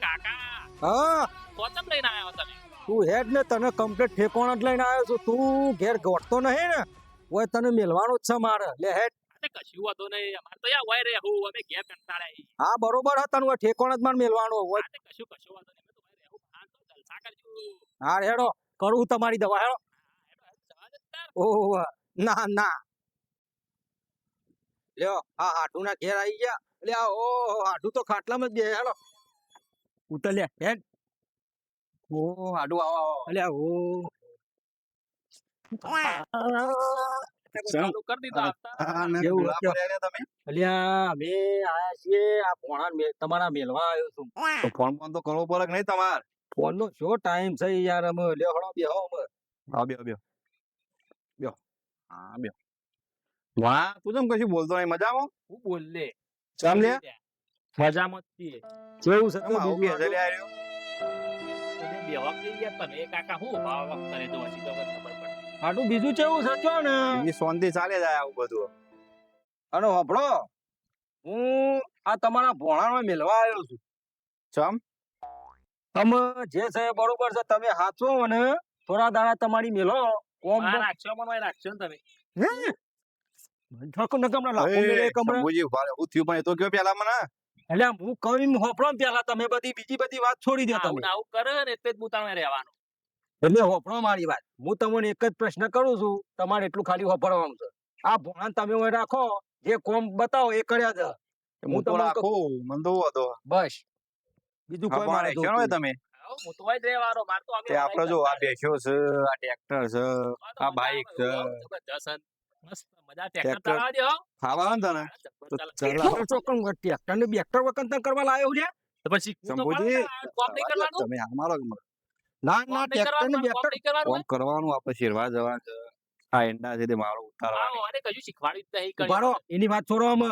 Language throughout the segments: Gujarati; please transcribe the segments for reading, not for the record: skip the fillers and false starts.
કાકા હા કોચમ લઈને આવ્યા તમે તું હેડ ને તને કમ્પ્લીટ ઠેકોણ જ લઈને આવ્યો છું તું ઘેર ગોઠતો નહીં ને ઓય તને મેલવાનો જ છે મારે લે હેડ અરે કશું વાતો નહીં અમારે તો યા હોય રે હું અમે ઘેર કંટાળ્યા હા બરોબર હા તને ઓય ઠેકોણ જ મારે મેલવાનો હોય અરે કશું વાતો નહીં અમે તો ભાઈ રહેવું આ તો જલસા કરજો હા હેડો કરું તમારી દવા હેડો જવા દે તાર ઓહો ના ના લ્યો હા હાટુ ના ઘેર આવી ગયા લે ઓ હાટુ તો ખાટલામાં જ બે હેડો ઉતર લે હેડ ઓ હાડુ આવો અલ્યા ઓ ચાલુ કરી દીધા હતા કેવું તમે અલ્યા અમે આયા છીએ આ ભોણા તમારા મેલવા આવ્યો છું તો ફોન ફોન તો કરવો પડે કે નહીં તમાર ફોન નો શો ટાઈમ છે યાર અમે લ્યો હળો બેહો અમે હા બ્યો બ્યો બ્યો હા બ્યો વાહ તું જેમ કશું બોલતો નહીં મજામાં હું બોલ લે ચાલ લે મજામાં જ છીએ કેવું છે આમાં આવું કે જલ્દી આવ્યો તમે બેવા કઈ ગયા તમે એ કાકા હું ભાવ કરે તો પછી તો ખબર પડે હાટુ બીજું કેવું છે કયો ને એ શાંતિ ચાલે જાય આવું બધું અને હભળો હું આ તમારા ભોણાનો મેલવા આવ્યો છું ચમ તમે જે છે એ બરોબર છે તમે હાચો અને થોડા દાડા તમારી મેલો કોમ આ રાખશો મને રાખશો ને તમે ઠકો ન કમરા લાખો મેલે કમરા શંભુજી ભારે હું થયું પણ એ તો કયો પેલા મને એટલે હું કઈ હોપડો પેલા તમે બીજી બધી વાત છોડી દો આવું તમે ને આવું કરે ને એટલે જ મુતાણમાં રહેવાનું એટલે હોપડો મારી વાત હું તમને એક જ પ્રશ્ન કરું છું તમારે એટલું ખાલી હોપડવાનું છે આ ભોણાને તમે હોય રાખો જે કોમ બતાવો એ કર્યા છે હું તો તમને રાખું મને તો હતો બસ બીજું કોઈ મારે મારે હોય તમે આવું હું તો હોય જ રહેવાનો માર તો અમે તે આપણે જો આ બેસ્યો છે આ ટ્રેક્ટર છે આ બાઈક છે મસ્ત મજા ટ્રેક્ટર ટ્રેક્ટર. ચલાવવા દે હો ખાવા ને તને જબરજસ્ત ચાલે. ટ્રેક્ટર ને બેક્ટર વખત કરવા લાવ્યો છે તો પછી શીખવું તો પડે શંભુજી, ને. કોમ નહીં કરવાનું તમે અમારો ના કોમ ના નહીં ટ્રેક્ટર ને કરવાનું કોમ બેક્ટર નહીં કરવાનું કોમ કરવાનું આપણે શેરવા જવા છે આ એંડા છે તે મારો ઉતારવાનો આવો, અને કશું શીખવાડ્યું જ નહીં, કશું ઉભારો એની વાત છોડો અમે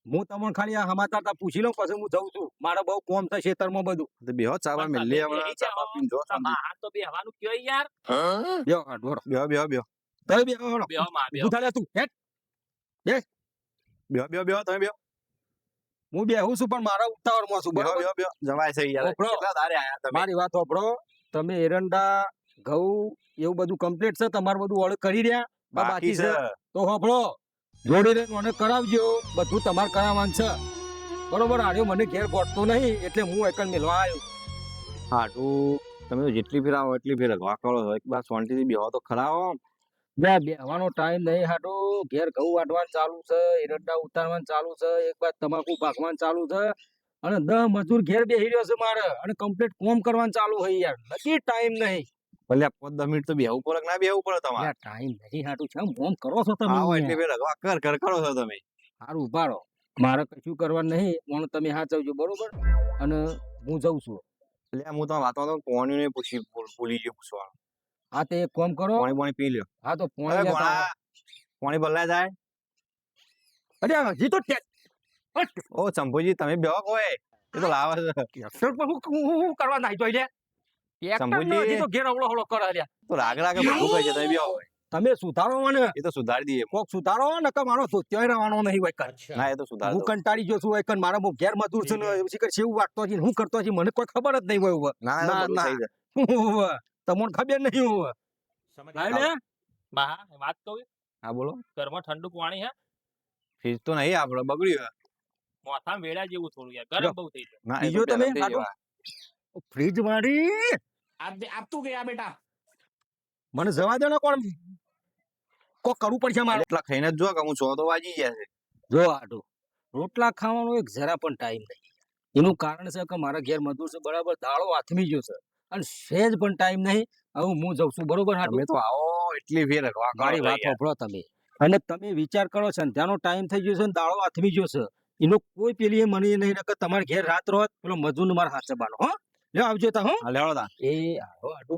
હું તમને ખાલી આ સમાચાર તા પૂછી લઉં પછી હું જઉં છું મારે બહુ કોમ થાય ખેતરમાં બધું તો બેહો ચાવા પણ મેલી તમે હમણાં બેહી ચાવા જાઓ. પીને જો શાંતિ. તમારે હાથ તો બેહવાનું કયો યાર બેહો હાથ વળો બેહો બેહો બેહો તમે બેહો વળો બેહો માં બેહો. ઊભું થા લે તું હેટ બેહો બેહો બેહો તમે બેહો હું બેહું છું પણ મારા ઉતાવળમાં છું બેહો બરોબર બેહો બેહો જવાય છે યાર ઓપરો. કેટલા દાડે આયા તમે મારી વાત સાંભળો તમે એરંડા ઘઉં એવું બધું કમ્પ્લીટ છે તમારું બધું ઓર્ડર કરી રહ્યા બાકી છે તો સાંભળો જોડી રહીને મને કરાવજો બધું તમારે કરાવવાનું છે બરોબર આર્યો મને ઘેર પહોંચતો નહીં એટલે હું એકલ મેળવા આવ્યો હાટું તમે તો જેટલી ફેર આવો એટલી ફેર અગવા કરો છો એક બાર શાંતિથી બેહો તો ખરા આવો બેહવાનો ટાઈમ નહીં હાટો ઘેર ઘઉં વાટવાનું ચાલુ છે એરંડા ઉતારવાનું ચાલુ છે એક બાદ તમાકુ પાકવાનું ચાલુ છે અને 10 મજૂર ઘેર બેહી રહ્યો છે મારે અને કમ્પ્લીટ કોમ કરવાનું ચાલુ હોય યાર નથી ટાઈમ નહીં ભલે 5-10 મિનિટ તો બેહવું પડે કે ના બેહવું પડે તમારે ટાઈમ નહીં હાટું છે કોમ કરો છો તમે આવો એટલી ફેર અગવા કર કરો છો તમે સારું ઉભા રહો મારે કશું કરવાનું નહીં પણ તમે સાચવજો બરોબર અને હું જઉં છું એટલે હું તો વાતો તો પોણી ને પૂછી ભૂલી ગયો પૂછવાનું હા તે એક કામ કરો પાણી પાણી પી લ્યો હા તો અરે પોણી લેતા આવો. ભોળા, પાણી બદલાય જાય અરે હજી તો ઓ ચંપુજી તમે બેહો કોઈ એ તો લાવે છે ટ્રેક્ટર પર હું કરવા નાઈ તો લે ટ્રેક્ટર નો શંભુજી. હજી તો ઘેર અવળો હવળો કરે લ્યા તો રાગ રાગે બધું કહે છે તમે બેહો તમે સુધારો મને એ તો સુધારી દઈએ કોક સુધારો નકર મારો સોત્યો રહેવાનો નહીં હોય કર ના એ તો સુધારી હું કંટાળી ગયો છું હોય કર મારા બહુ ઘેર મજૂર છે ને એવું કર એવું વાગતો છે ને હું કરતો છે મને કોઈ ખબર જ નહીં હોય હવે. ના ના, ના ના. થઈ જાય હવે તમને ખબર નહીં હોય લાય લે બા વાત કહું હા બોલો ઘરમાં ઠંડુ પાણી હે ફ્રીજ તો નહીં આપણે બગડ્યું મોથામાં વેડા જેવું થોડું યાર ગરમ બહુ થઈ જાય ના બીજો તમે આટો? ફ્રીજ મારી આપ તું ગયા બેટા મને જવા દે ને કોણ કોક કરવું પડશે મારે એટલા ખાઈને જ જો કે હું 100 તો વાગી ગયા છે જો આટો રોટલા ખાવાનો એક જરા પણ ટાઈમ નહીં એનું કારણ છે કે મારા ઘેર મજૂર છે બરાબર દાળો આથમી ગયો છે અને સહેજ પણ ટાઈમ નહીં હવે હું જઉં છું બરોબર હાટુ તમે તો આવો એટલી ફેર અગવા કરો મારી છો વાત યાર. સાંભળો તમે અને તમે વિચાર કરો છો ત્યાંનો ટાઈમ થઈ ગયો છે ને દાળો આથમી ગયો છે એનો કોઈ પેલી એ મને નહીં કે તમારે ઘેર રાત રહો પેલો મજૂર મારા હાથે બાનો હો લે આવજો તા હો હા, લેવડો તા એ આવો આટો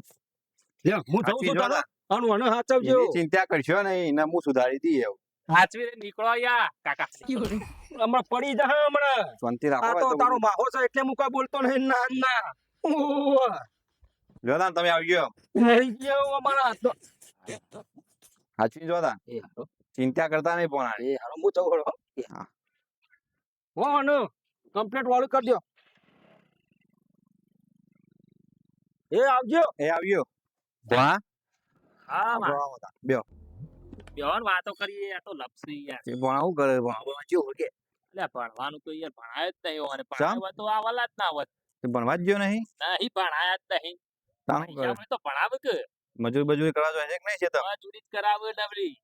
લે હું જઉં છું સાચી તારો વાત. આનું અને હાચવજો એની ચિંતા કરશો નહીં એને હું સુધારી દઈએ સાચવી રે નીકળો યા કાકા હમણાં પડી જા હમણાં શાંતિ આ રાખો તો તો તારો માહો છે એટલે હું કઈ બોલતો નહીં ના ના ઓહ, જો તા તમે આવી ગયો નહીં ગયો અમારા હાથનો. સાચી જો તા એ હારો ચિંતા કરતા નહીં પોણા એ હારો હું જઉં હળો. એ હા. હો અનુ કમ્પ્લીટ વાળું કરી દો એ આવજો. એ આવ્યો ભણા હા માં બ્યો બેહન વાતો કરીએ આ તો લપસી યાર એ ભણા શું કરે ભણા કેવું કે એટલે ભણવાનું તો યાર ભણાય જ નહીં અને ચમ? ભણાવવા તો આવવાલા જ ના આવત એ ભણવા જ ગયો નહીં નહીં ભણાયા જ નહીં તાણ શું કરે પૈસા તો ભણાવે કે મજૂરી કરવા જોઈએ કે નહીં છે તમે મજૂરી જ કરાવે ડબલી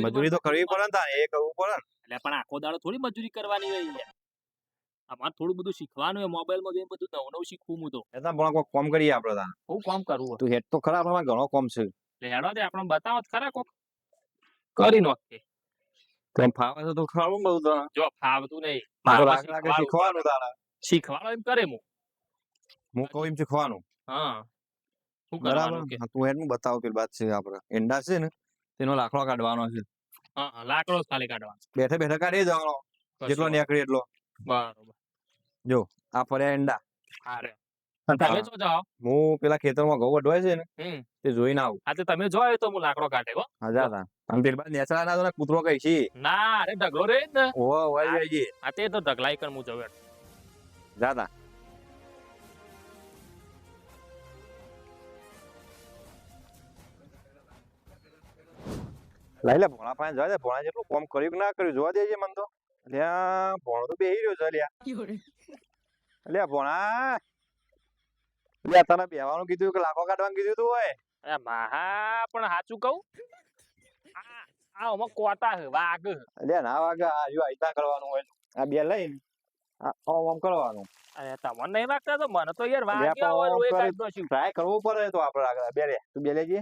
મજૂરી તો કરવી પડે ને તાણે, એ કરવું પડે ને. એટલે પણ આખો દાડો થોડી મજૂરી કરવાની હોય યાર અમારે થોડું બધું શીખવાનું હોય મોબાઈલમાં જોઈને બધું નવું નવું શીખવું હું તો એટલે ભણા કોઈ કોમ કરીએ આપણે તાણ. હું કામ કરવું તું હેડ તો ખરા આપણે ઘણો કોમ છે એટલે હેડો દે આપણે બતાવો જ ખરા કોક કરી નોખે તને ફાવે છે તો ખરું બધું તાણ. જો ફાવતું નહીં મારો મારે રાગ લાગે શીખવાનું તારે શીખવાડો એમ કરે હું કહું એમ શીખવાનું હા શું બરાબર કરવાનું કે હા, તું હેડ હું બતાવું પેલી વાત છે આપણે એંડા છે ને તેનો લાકડો કાઢવાનો છે હા હા, લાકડો જ ખાલી કાઢવાનો બેઠે બેઠે કાઢી જવાનો જેટલો કશો નીકળે એટલો બરોબર આ ફર્યા એંડા હારે અને તમે તારે જો જાઓ હું પેલા ખેતરમાં ઘઉં વઢવાય છે ને હમ તે જોઈને આવું હા તો તમે જોયો તો હું લાકડો કાઢે હો હજા તા અને પેલી બાદ નેચરા ના તો ને કૂતરો કઈ છે ના અરે ઢગલો રે જ ને ઓહો વાઈ જાય છે આ તે તો ઢગલાઈ કર હું જોયો જાતા લઈ લે ભોણા પાસે જવા દે ભોણા જેટલું કોમ કર્યું કે ના કર્યું જોવા દેજે મને તો લ્યા ભોણો તો બેહી રહ્યો છે લ્યા લ્યા ભોણા લ્યા તને બેહવાનું કીધું કે લાખો કાઢવાનું કીધું તું હોય અરે મહા પણ સાચું કહું આ આમાં કોટા છે વાઘ લ્યા ના વાગે આ જો આઈતા કરવાનું હોય આ બે લઈને આમ કરવાનું અરે તમને નહીં વાગતા તો મને તો યાર લ્યા વાગ્યા હોય રોય પણ કાઢ દોશું ટ્રાય કરવું પડે તો આપણે આગળ બે લે તું બે લેજે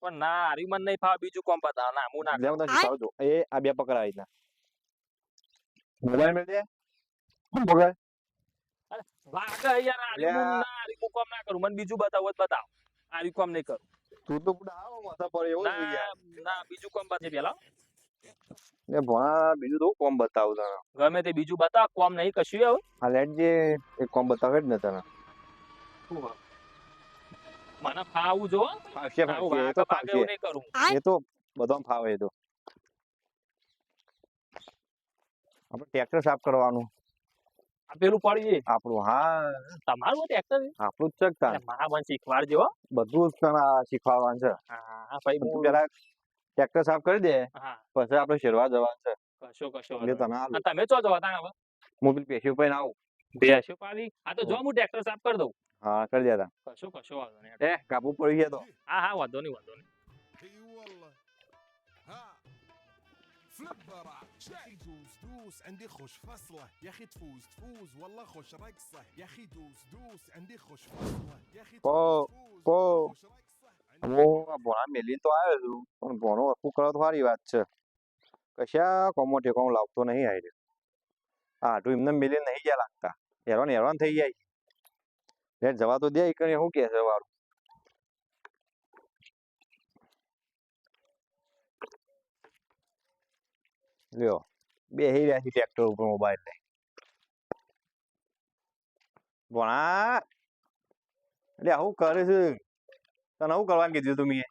પણ ના હારી મને નહીં ફાવે બીજું કોમ બતાવો ના હું ના લે હું તને શીખવાડું છું. એ આ બે પકડા રીતના મોબાઈલ મેળ દે શું પકડ વાઘ યાર હારી લ્યા. હું ના હારી હું કોમ ના કરું મને બીજું બતાવો તો બતાવો હારી કોમ નહીં કરું તું તો પૂરા આવો માથા પર એવું થઈ ગયા ના ના બીજું કોમ બતાવી પેલા ને ભણા બીજું તો કોમ બતાવું તને ગમે તે બીજું બતાવ કોમ નહીં કશું એવું આ લેટ જે એક કોમ બતાવે જ ને તને મને ફાવું જો ફાવશે આવું ફાવશે એ વાઘ તો વાઘ એવું ફાવશે નહીં કરું એ તો બધામાં ફાવે એ તો આપણે ટ્રેક્ટર સાફ કરવાનું આ પેલું પડી આપણું હા તમારું ટ્રેક્ટર આપણું જ ચકતા મહા મને શીખવાડજો હો. બધું જ તને આ શીખવાડવાનું છે હા ભાઈ તું હું પેલા ટ્રેક્ટર સાફ કરી દે હા પછી આપણે શેરવા જવાનું છે કશો એટલે તને આ હાલું. તમે ચો જો હતા હવે હું પેલી પેશી ઉપર આવું બેસ્યો પાવી આ તો જો હું ટ્રેક્ટર સાફ કરી દઉં હા કરી દેતા કશો વાંધો નહીં એ કાબુ પડી ગયા તો હા હા વાંધો નહીં વાંધો નહીં اي والله ها فليب برا يا اخي دوس دوس عندي خوش فصله يا اخي تفوز تفوز والله خوش رقصه يا اخي دوس دوس عندي خوش فصله يا اخي كو تفوز كو خوش رقصه હું આ ભોણા મેલીને તો આવ્યો છું પણ ભોણો હરખું કરો તો સારી વાત છે કશા કોમો ઠેકાણું લાવતો નહીં આવી રહ્યો હા તું એમને મેલીને નહીં ગયા લાગતા હેરાન હેરાન થઈ જાય લેટ જવા તો દે ઈ કરીને શું કે છે વાળું લ્યો બેહી રહ્યા છે ટ્રેક્ટર ઉપર મોબાઈલ લઈ ભોણા એટલે આવું કરે છે તને શું કરવાનું કીધું તું મેં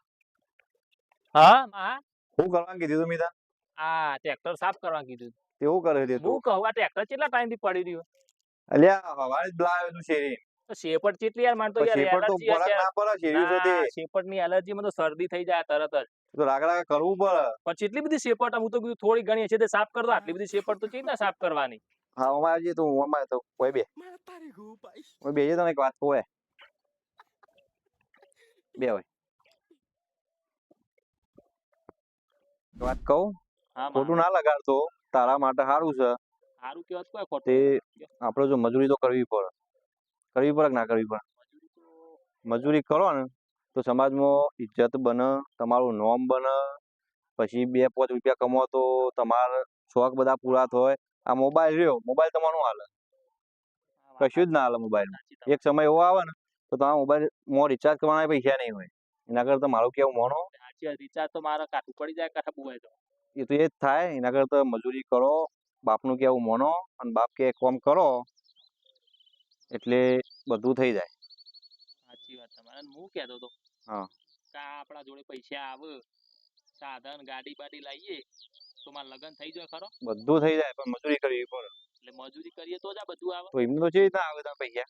હા હા શું કરવાનું કીધું તું મેં તને આ ટ્રેક્ટર સાફ કરવા કીધું તે શું કરે છે તું હું કહું આ ટ્રેક્ટર કેટલા ટાઈમ થી પડી રહ્યું અલ્યા હવારે જ બોલાવ્યો તું શેરી તો શેપટ કેટલી યાર મારે તો યાર શેપડ તો એલર્જી ફરક ના પડે શેર્યું છે તે શેપટ ની એલર્જી માં તો શરદી થઈ જાય તરત જ તો રાગ રાગ કરવું પડે પણ એટલી બધી શેપટ હું તો કીધું થોડી ઘણી છે તે સાફ કરતો આટલી બધી શેપટ તો કેવી રીતના સાફ કરવાની હા અમારે જે તું અમારે તો કોઈ બે કોઈ બે તને એક વાત કહું બે હોય વાત કહું હા ખોટું ના લગાડતો તારા માટે સારું છે સારું કેවත් કોઈ ખોટું તે આપણે જો મજૂરી તો કરવી પડે કે ના કરવી પડે મજૂરી કરો ને તો સમાજમાં ઇજ્જત બને તમારું નામ બને પછી 2-5 રૂપિયા કમાવો તો તમારા શોખ બધા પૂરા થાય આ મોબાઈલ રહ્યો મોબાઈલ તમારું હાલે કશું જ ના હાલે મોબાઈલ એક સમય એવો આવે ને તો તમારા મોબાઈલ માં રિચાર્જ કરવાના પૈસા નહીં હોય એના કરતા મારું કેવું મોનો રિચાર્જ તો મારા કાઠું પડી જાય કાઠા બુવાય તો એ તો એ જ થાય એના કરતા મજૂરી કરો બાપનું કેવું મોનો અને બાપ કે કામ કરો એટલે બધું થઈ જાય સાચી વાત તમારે હું કહેતો હતો હા. કે આપણા જોડે પૈસા આવે સાધન ગાડી બાડી લાવીએ તો મારે લગન થઈ જાય ખરો બધું થઈ જાય પણ મજૂરી કરવી પડે એટલે મજૂરી કરીએ તો જ આ બધું આવે તો એમને તો છે રીતના આવે તમે પૈસા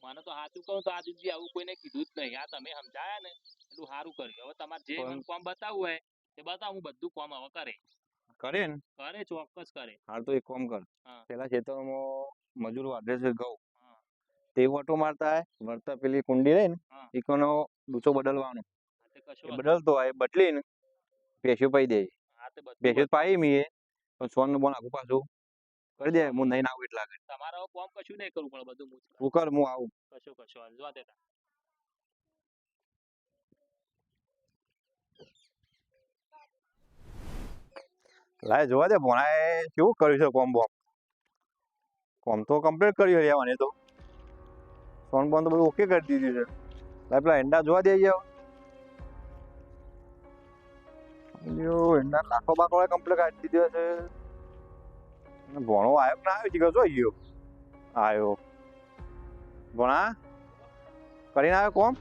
મને તો સાચું કહું તો આ દીદી આવું કોઈને કીધું જ નહીં. આ તમે સમજાયા ને એટલું સારું કર્યું. હવે તમારે જે પણ- મને કામ બતાવવું હોય તે બતાવું, હું બધું કામ હવે કરે. કરે ને કરે ચોક્કસ કરે. હાલ તો એક કામ કર હા. પેલા ખેતરમાં મજૂર વાઢે છે ઘઉં હા. તે વટો મારતા હોય વળતા પેલી કુંડી રહી ને હા. ઈકોનો ડૂચો બદલવાનો હા તે કશો એ વાંધો બદલતો હોય બદલીને ભેંસો પાઈ દે નહીં. હા તે બધું ભેંસો પાઈ મીએ પણ સોન બોન આખું પાછું કરી દે હું નહીં આવું એટલા આગળ તમારે હવે કામ કશું નહીં કરવું પડે, બધું હું જ કરું. તું કર હું આવું કશો વાંધો જોવા દેતા. લાય જોવા દે ભોણાએ કેવું કર્યું છે કોમ બોમ કોમ તો કમ્પ્લીટ કર્યું છે મને તો સોન બોન તો બધું ઓકે કરી દીધું છે લાય પેલા એંડા જોવા દે એંડા કાકો બાકો કમ્પ્લીટ કાઢી દીધો છે અને ભોણો આવ્યો કે ના આવ્યો જીગર જો ગયો આવ્યો ભોણા કરીને આવ્યો કોમ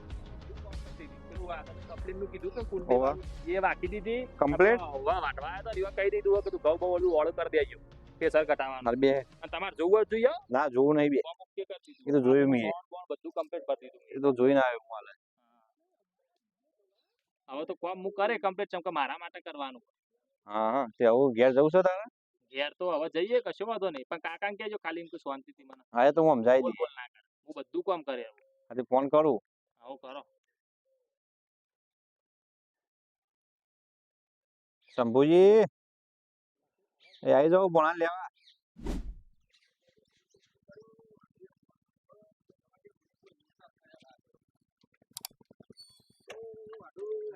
પેલું આ તમે complaint નું કીધું કે કુંડી હોવા. વાળું, એ વાંકી દીધી. Complete? આપણે હવા વાટવા આયા તા, રીવા કહી દીધું કે તું ઘઉં બહુ ઓલું ઓળું કરી દેજો. પ્રેશર ઘટાડવાનું. મારે બે અને તમારે જોવું હોય તો જોઈએ. ના જોવું નહીં બે કામ okay કરી દીધું. એ તો જોયું મેં. બોન્ડ બધું complete કરી દીધું. એ તો જોઈને આવ્યો હું હાલે હવે તો કામ હું કરે complete, ચમ કે મારા માટે કરવાનું. હા હા તે આવું ઘેર જવું છે તારે ઘેર તો હવે જઈએ, કશો વાંધો નહીં, પણ કાકાને કહેજો ખાલી એમ કે શાંતિથી મને હા એ તો હું સમજાવી બોલ દઈએ બોલ ના કરે. હું બધું કામ કરે હવે. આજે ફોન કરું આવું કરો. શંભુજી એ આવી જાઓ ભોણા લેવા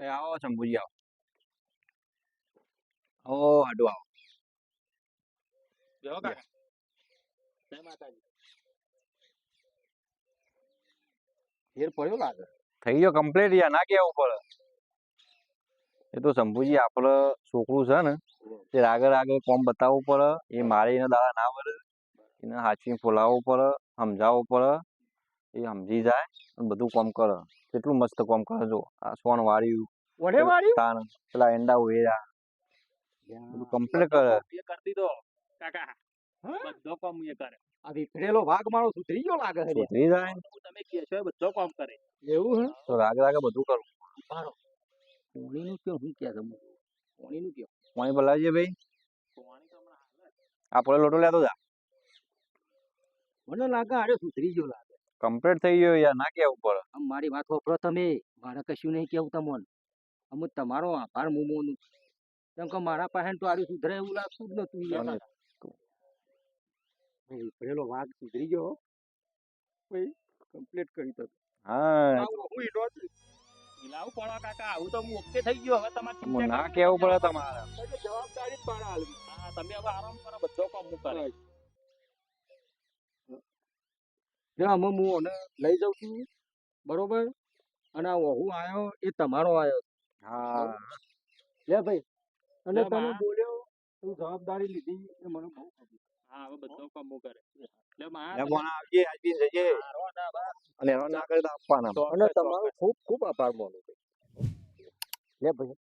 એ આવો શંભુજી આવો આવો હાડું આવો બેહો કાકા. જય માતાજી. ફેર પડ્યો લાગે. થઈ ગયો કમ્પ્લીટ યાર ના કેવું પડે એ તો શંભુજી આપડે છોકરું છે ને તે આગળ આગળ કોમ બતાવવું પડે એ મારે એના દાડા ના પડે એને હાચવીને ફોલાવવું પડે સમજાવવું પડે એ સમજી જાય અને બધું કોમ કરે કેટલું મસ્ત કોમ કરે જો આ સોન વાળ્યું વડે વાળ્યું? તાન પેલા એંડા ઉવેરા બધું કમ્પ્લીટ કરે એ કરી દીધો કાકા. હા? બધો કામ એ કરે. આ વિખરેલો ભાગ મારો સુધરી ગયો લાગે છે લ્યા. સુધરી જાય હું તમે કહેશો એ બધો કામ કરે. એવું હે? તો રાગે રાગે બધું કરું પોણીનું કયો હું કે તમે? પોણીનું કયો? પાણી બોલાવજે ભાઈ પાણી તો હમણાં હાલે. આપણે લોટો લેતો જા મને લાગે આરે સુધરી ગયો લાગે. કમ્પ્લીટ થઈ ગયો યાર ના કેવું પડે આમ મારી વાત વાપરો તમે, મારે કશું નહીં કેવું તમને. અમુક તમારો આભાર મોમોનું. કેમ કે મારા પાસે તો આરું સુધરે એવું લાગતું જ નતું યાર. મને વિખરેલો ભાગ સુધરી ગયો હો. ભાઈ કમ્પ્લીટ કરી દો. હા હું ઈનો જ. મિલાવું પડો કાકા, આવું તો હું ઓકે થઈ ગયો. હવે તમારે હું ચિંતા ના કરવાની કેવું પડે નથી. તમારે એટલે જવાબદારી જ મારે હાલવી. હા, તમે હવે આરામ કરો, બધો કામ હું કરે. જો અમે હું ઓને લઈ જાઉં છું, બરોબર? અને આ વહુ આવ્યો એ તમારો આવ્યો. હા લે ભાઈ, અને લે તમે બા. બોલ્યો તું જવાબદારી લીધી એ મને બહુ ગમ્યું. હા, હવે બધો કામ હું કરે. એટલે માં લે બોના આવજે આજી જજે હારો ના બા. અને એનો ના કરે તો આપવાના ચોક્કસ, અને ચોક્કસ. તમારો ખૂબ ખૂબ આભાર માનું ભાઈ. લે ભાઈ